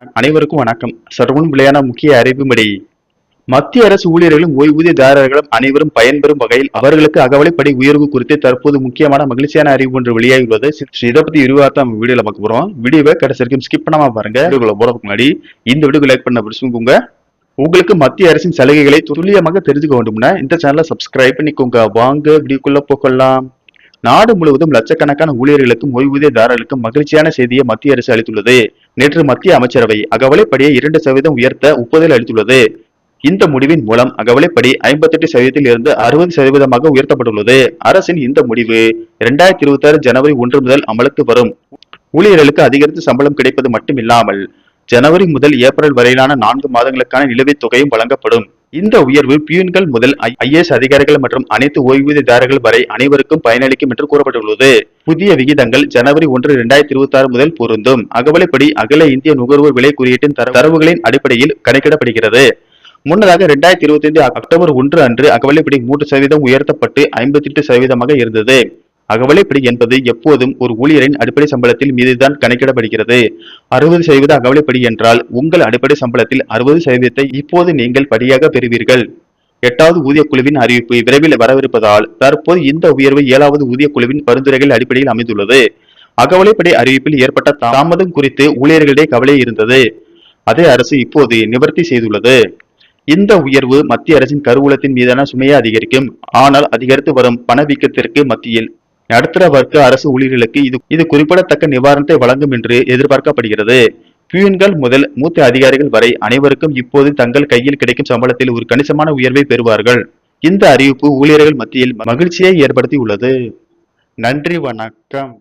அனைவருக்கும் வணக்கம். சற்றுமுன் வெளியான முக்கிய அறிவின்படி மத்திய அரசு ஊழியர்களும் ஓய்வூதியதாரர்களும் அனைவரும் பயன்பெறும் வகையில் அவர்களுக்கு அகவலைப்படி உயர்வு குறித்து தற்போது முக்கியமான மகிழ்ச்சியான அறிவு ஒன்று வெளியாகியுள்ளது. இதை பத்தி விரிவாக வீடியோல பார்க்க போறோம். வீடியோவை கடைசி வரைக்கும் ஸ்கிப் பண்ணாம பாருங்க. வீடியோக்குள்ள போறதுக்கு முன்னாடி இந்த வீடியோ லைக் பண்ண பிடிச்சுக்கோங்க. உங்களுக்கு மத்திய அரசின் சலுகைகளை துல்லியமாக தெரிஞ்சுக்க வேண்டும்னா இந்த சேனலை சப்ஸ்கிரைப் பண்ணிக்கோங்க. வாங்க வீடியோக்குள்ள போகலாம். நாடு முழுவதும் லட்சக்கணக்கான ஊழியர்களுக்கும் ஓய்வூதியதாரர்களுக்கும் மகிழ்ச்சியான செய்தியை மத்திய அரசு அளித்துள்ளது. நேற்று மத்திய அமைச்சரவை அகவலைப்படியை 2% உயர்த்த ஒப்புதல் அளித்துள்ளது. இந்த முடிவின் மூலம் அகவலைப்படி 58% இருந்து 60% உயர்த்தப்பட்டுள்ளது. அரசின் இந்த முடிவு 2026 ஜனவரி 1 முதல் அமலுக்கு வரும். ஊழியர்களுக்கு அதிகரித்த சம்பளம் கிடைப்பது மட்டுமில்லாமல் ஜனவரி முதல் ஏப்ரல் வரையிலான 4 மாதங்களுக்கான நிலுவைத் தொகையும் வழங்கப்படும். இந்த உயர்வு பியூன்கள் முதல் IAS அதிகாரிகள் மற்றும் அனைத்து ஓய்வூதியதாரர்கள் வரை அனைவருக்கும் பயனளிக்கும் என்று கூறப்பட்டுள்ளது. புதிய விகிதங்கள் ஜனவரி 1, 2026 முதல் பொருந்தும். அகவலைப்படி அகில இந்திய நுகர்வோர் விலை குறியீட்டின் தரவுகளின் அடிப்படையில் கணக்கிடப்படுகிறது. முன்னதாக 2025 அக்டோபர் 1 அன்று அகவலைப்படி 3% உயர்த்தப்பட்டு 58% இருந்தது. அகவலைப்படி என்பது எப்போதும் ஒரு ஊழியரின் அடிப்படை சம்பளத்தில் மீதுதான் கணக்கிடப்படுகிறது. 60% அகவலைப்படி என்றால் உங்கள் அடிப்படை சம்பளத்தில் 60% இப்போது நீங்கள் படியாக பெறுவீர்கள். 8வது ஊதிய குழுவின் அறிவிப்பு விரைவில் வரவிருப்பதால் தற்போது இந்த உயர்வு 7வது ஊதிய குழுவின் பரிந்துரைகள் அடிப்படையில் அமைந்துள்ளது. அகவலைப்படி அறிவிப்பில் ஏற்பட்ட தாமதம் குறித்து ஊழியர்களிடையே கவலை இருந்தது. அதை அரசு இப்போது நிவர்த்தி செய்துள்ளது. இந்த உயர்வு மத்திய அரசின் கருவூலத்தின் மீதான சுமையை அதிகரிக்கும். ஆனால் அதிகரித்து வரும் பணவீக்கத்திற்கு மத்தியில் நடுத்தர வர்க்க அரசு ஊழியர்களுக்கு இது குறிப்பிடத்தக்க நிவாரணத்தை வழங்கும் என்று எதிர்பார்க்கப்படுகிறது. பியூன்கள் முதல் மூத்த அதிகாரிகள் வரை அனைவருக்கும் இப்போது தங்கள் கையில் கிடைக்கும் சம்பளத்தில் ஒரு கணிசமான உயர்வை பெறுவார்கள். இந்த அறிவிப்பு ஊழியர்கள் மத்தியில் மகிழ்ச்சியை ஏற்படுத்தி உள்ளது. நன்றி, வணக்கம்.